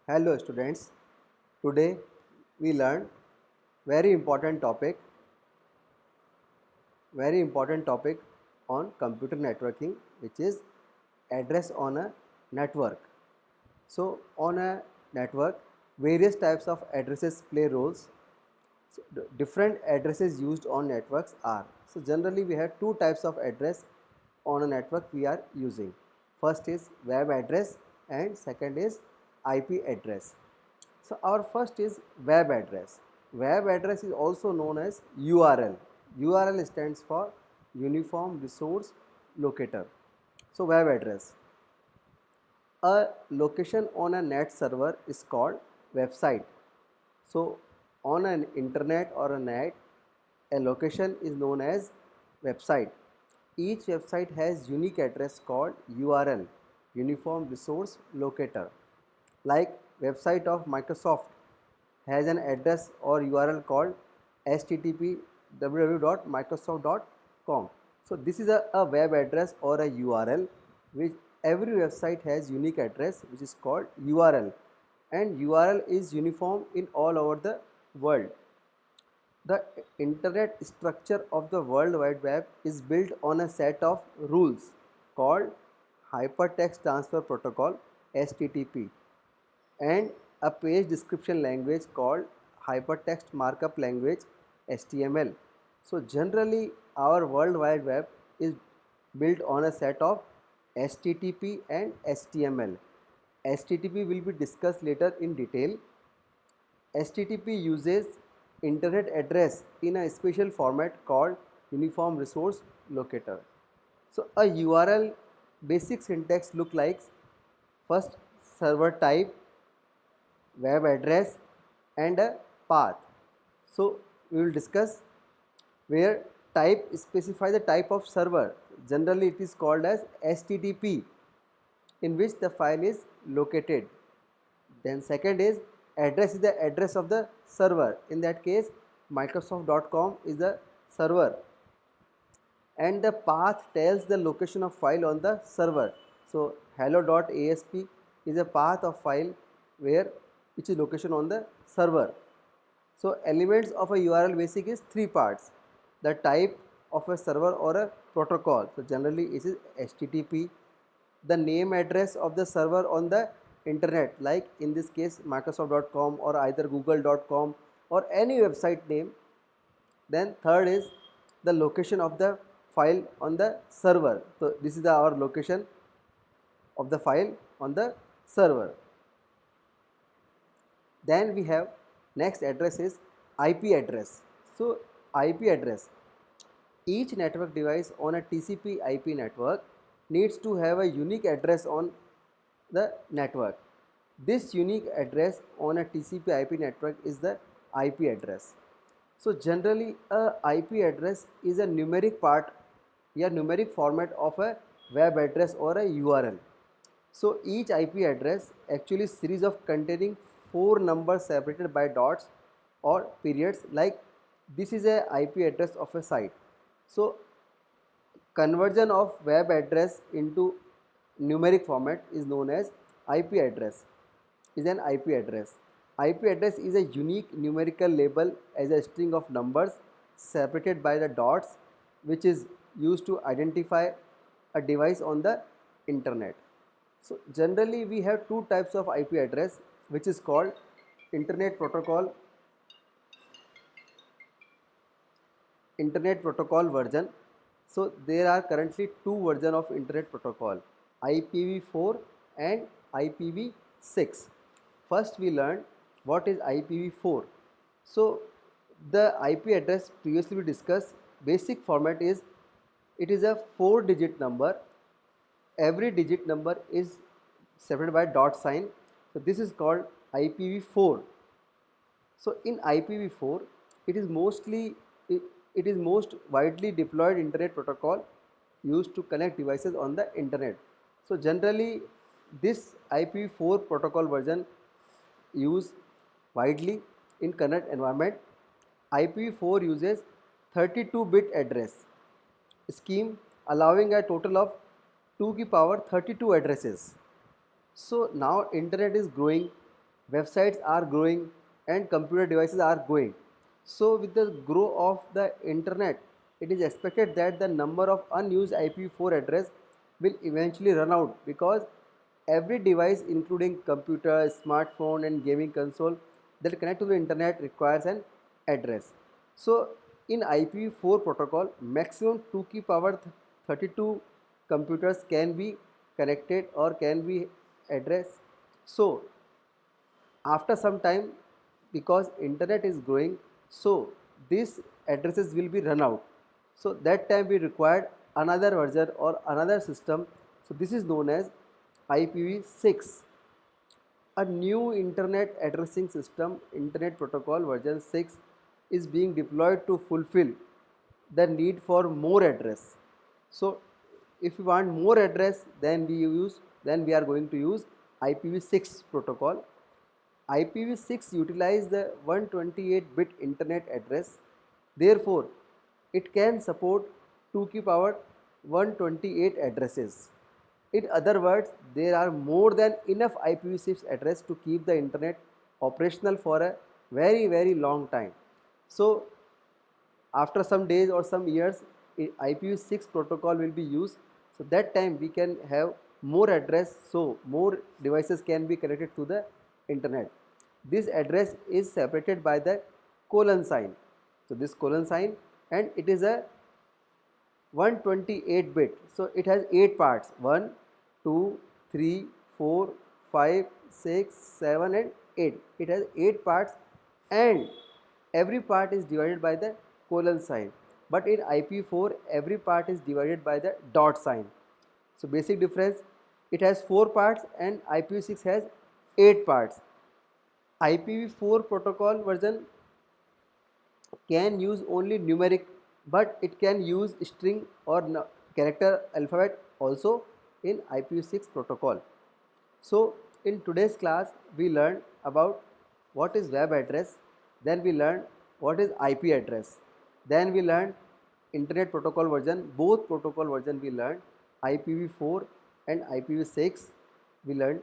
Hello students, today we learn very important topic, very important topic on computer networking, which is address on a network. So on a network, various types of addresses play roles. So different addresses used on networks are. So generally we have two types of address on a network we are using. First is web address and second is IP address. So our first is web address. Web address is also known as URL. URL stands for Uniform Resource Locator. So web address. A location on a net server is called website. So on an internet or a net, a location is known as website. Each website has unique address called URL, Uniform Resource Locator. Like website of Microsoft has an address or URL called http www.microsoft.com. So this is a web address or a URL, which every website has unique address which is called URL, and URL is uniform in all over the world. The internet structure of the World Wide Web is built on a set of rules called Hypertext Transfer Protocol (HTTP) and a page description language called Hypertext Markup Language (HTML). So generally our World Wide Web is built on a set of HTTP and HTML. HTTP will be discussed later in detail. HTTP uses internet address in a special format called Uniform Resource Locator. So a URL basic syntax look like first server type, web address and a path. So we will discuss where type specifies the type of server. Generally it is called as HTTP, in which the file is located. Then second is address is the address of the server. In that case Microsoft.com is the server, and the path tells the location of file on the server. So hello.asp is a path of file where which is location on the server. So elements of a URL basic is three parts: the type of a server or a protocol. So generally it is HTTP. The name address of the server on the internet, like in this case Microsoft.com or either Google.com or any website name. Then third is the location of the file on the server. So this is our location of the file on the server. Then we have next address is IP address. So IP address, each network device on a TCP IP network needs to have a unique address on the network. This unique address on a TCP IP network is the IP address. So generally a IP address is a numeric part, numeric format of a web address or a URL. So each IP address actually series of containing four numbers separated by dots or periods, like this is a IP address of a site. So conversion of web address into numeric format is known as IP address, is an IP address. IP address is a unique numerical label as a string of numbers separated by the dots, which is used to identify a device on the internet. So generally we have two types of IP address, which is called internet protocol version. So there are currently two versions of internet protocol, IPv4 and IPv6. First we learned what is IPv4. So the IP address previously we discussed, basic format is it is a 4-digit number. Every digit number is separated by dot sign. So this is called IPv4. So in IPv4 it is it is most widely deployed internet protocol used to connect devices on the internet. So generally this IPv4 protocol version used widely in current environment. IPv4 uses 32-bit address scheme, allowing a total of 2 to the power 32 addresses. So now internet is growing websites are growing and computer devices are growing. So with the growth of the internet, it is expected that the number of unused IPv4 address will eventually run out, because every device including computer, smartphone and gaming console that connect to the internet requires an address. So in IPv4 protocol, maximum 2 key power 32 computers can be connected or can be addressed. So after some time, because internet is growing, so these addresses will be run out. So that time we required another version or another system. So this is known as IPv6. A new internet addressing system, internet protocol version 6, is being deployed to fulfill the need for more address. So if we want more address, then we are going to use IPv6 protocol. IPv6 utilize the 128-bit internet address. Therefore, it can support 2 key power 128 addresses. In other words, there are more than enough IPv6 address to keep the internet operational for a very long time. So after some days or some years, IPv6 protocol will be used. So that time we can have more address, so more devices can be connected to the internet. This address is separated by the colon sign. So this colon sign, and it is a 128 bit. So it has 8 parts: 1, 2, 3, 4, 5, 6, 7 and 8. It has 8 parts, and every part is divided by the colon sign. But in IP4, every part is divided by the dot sign. So basic difference, it has 4 parts and IPv6 has 8 parts. IPv4 protocol version can use only numeric, but it can use string or character alphabet also in IPv6 protocol. So in today's class we learned about what is web address, then we learned what is IP address, then we learned internet protocol version, both protocol version we learned, IPv4 and IPv6 we learned.